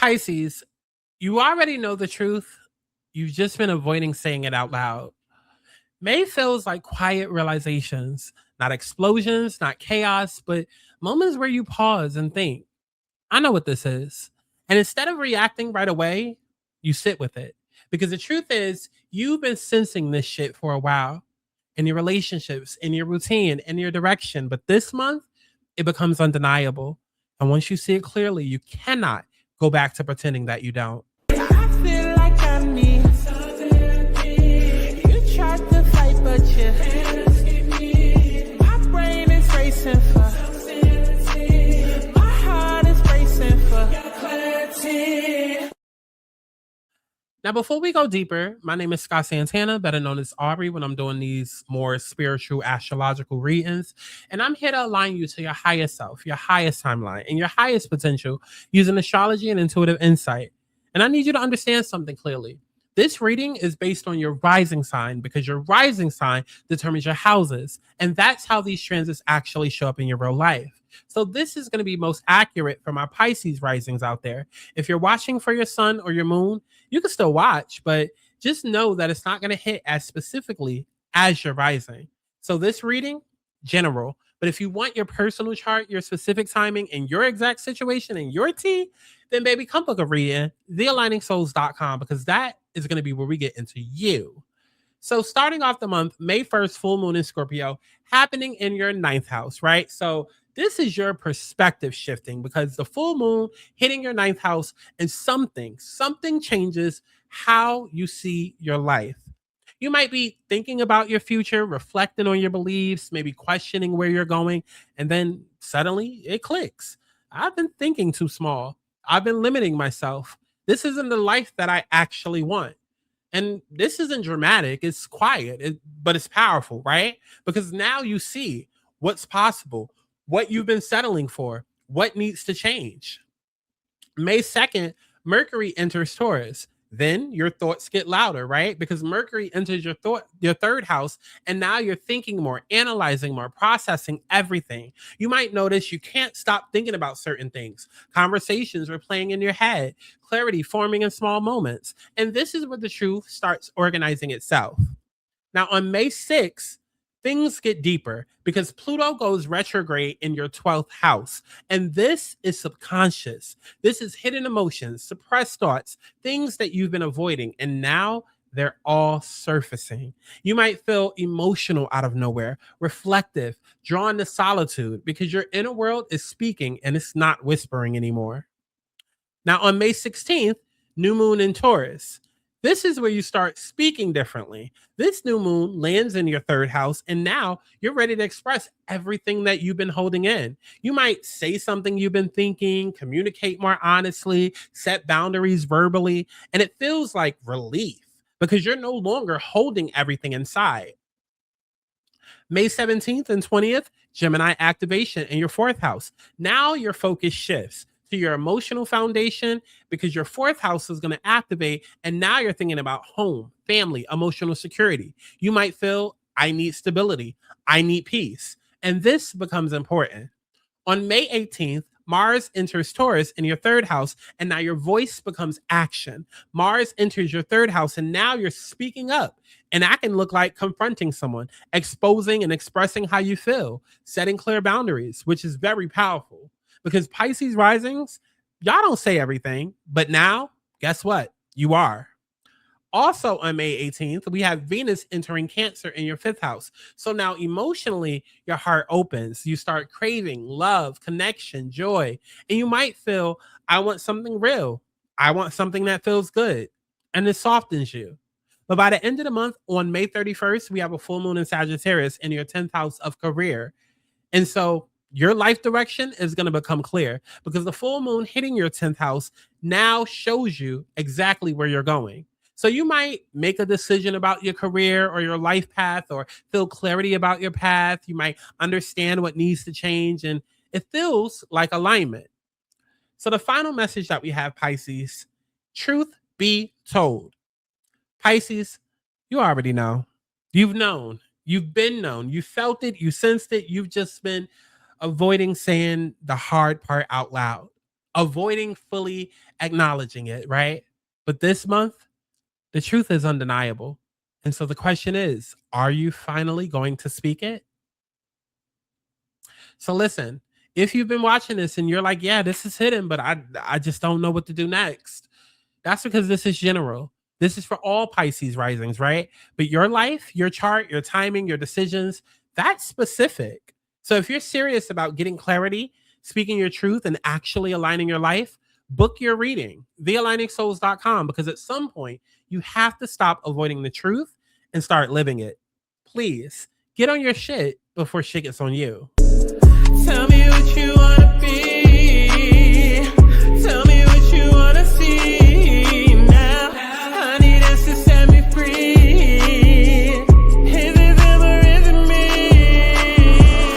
Pisces, you already know the truth. You've just been avoiding saying it out loud. May feels like quiet realizations, not explosions, not chaos, but moments where you pause and think, I know what this is. And instead of reacting right away, you sit with it. Because the truth is, you've been sensing this shit for a while in your relationships, in your routine, in your direction. But this month, it becomes undeniable. And once you see it clearly, you cannot go back to pretending that you don't. I feel like I need something. You tried to fight, but you my brain is racing for my heart is racing for clarity. Now, before we go deeper, my name is Scott Santana, better known as Aubrey, when I'm doing these more spiritual astrological readings. And I'm here to align you to your highest self, your highest timeline, and your highest potential using astrology and intuitive insight. And I need you to understand something clearly. This reading is based on your rising sign because your rising sign determines your houses. And that's how these transits actually show up in your real life. So this is going to be most accurate for my Pisces risings out there. If you're watching for your sun or your moon, you can still watch, but just know that it's not going to hit as specifically as your rising. So this reading, general. But if you want your personal chart, your specific timing, and your exact situation and your tea, then baby, come book a reading, thealigningsouls.com, because that is going to be where we get into you. So starting off the month, May 1st, full moon in Scorpio, happening in your ninth house, right? So this is your perspective shifting because the full moon hitting your ninth house and something changes how you see your life. You might be thinking about your future, reflecting on your beliefs, maybe questioning where you're going, and then suddenly it clicks. I've been thinking too small. I've been limiting myself. This isn't the life that I actually want. And this isn't dramatic, it's quiet, but it's powerful, right? Because now you see what's possible, what you've been settling for, what needs to change. May 2nd, Mercury enters Taurus. Then your thoughts get louder, right? Because Mercury enters your third house, and now you're thinking more, analyzing more, processing everything. You might notice you can't stop thinking about certain things. Conversations are playing in your head, clarity forming in small moments. And this is where the truth starts organizing itself. Now, on May 6th, things get deeper because Pluto goes retrograde in your 12th house. And this is subconscious. This is hidden emotions, suppressed thoughts, things that you've been avoiding. And now they're all surfacing. You might feel emotional out of nowhere, reflective, drawn to solitude because your inner world is speaking and it's not whispering anymore. Now, on May 16th, new moon in Taurus. This is where you start speaking differently. This new moon lands in your third house, and now you're ready to express everything that you've been holding in. You might say something you've been thinking, communicate more honestly, set boundaries verbally, and it feels like relief because you're no longer holding everything inside. May 17th and 20th, Gemini activation in your fourth house. Now your focus shifts to your emotional foundation because your fourth house is going to activate. And now you're thinking about home, family, emotional security. You might feel, I need stability. I need peace. And this becomes important. On May 18th, Mars enters Taurus in your third house, and now your voice becomes action. Mars enters your third house, and now you're speaking up. And that can look like confronting someone, exposing and expressing how you feel, setting clear boundaries, which is very powerful. Because Pisces risings, y'all don't say everything, but now, guess what? You are. Also on May 18th, we have Venus entering Cancer in your fifth house. So now emotionally, your heart opens. You start craving love, connection, joy. And you might feel, I want something real. I want something that feels good. And it softens you. But by the end of the month, on May 31st, we have a full moon in Sagittarius in your 10th house of career. And so your life direction is going to become clear because the full moon hitting your 10th house now shows you exactly where you're going. So you might make a decision about your career or your life path or feel clarity about your path. You might understand what needs to change, and it feels like alignment. So the final message that we have, Pisces, truth be told. Pisces, you already know. You've known. You've been known. You felt it. You sensed it. You've just been avoiding saying the hard part out loud. avoiding fully acknowledging it, right? But this month, the truth is undeniable. And so the question is, are you finally going to speak it? So listen, if you've been watching this and you're like, yeah, this is hidden, but I just don't know what to do next. That's because this is general. This is for all Pisces risings, right? But your life, your chart, your timing, your decisions, that's specific. So if you're serious about getting clarity, speaking your truth, and actually aligning your life, book your reading, thealigningsouls.com, because at some point you have to stop avoiding the truth and start living it. Please get on your shit before shit gets on you. Tell me what you wanna be. Tell me what you wanna see now. I need us to set me free. Is it them or is it me?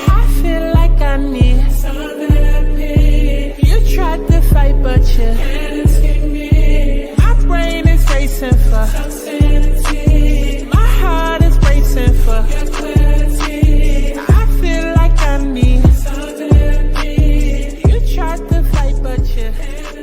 I feel like I need some therapy. You tried to fight, but you can't escape me. My brain is racing for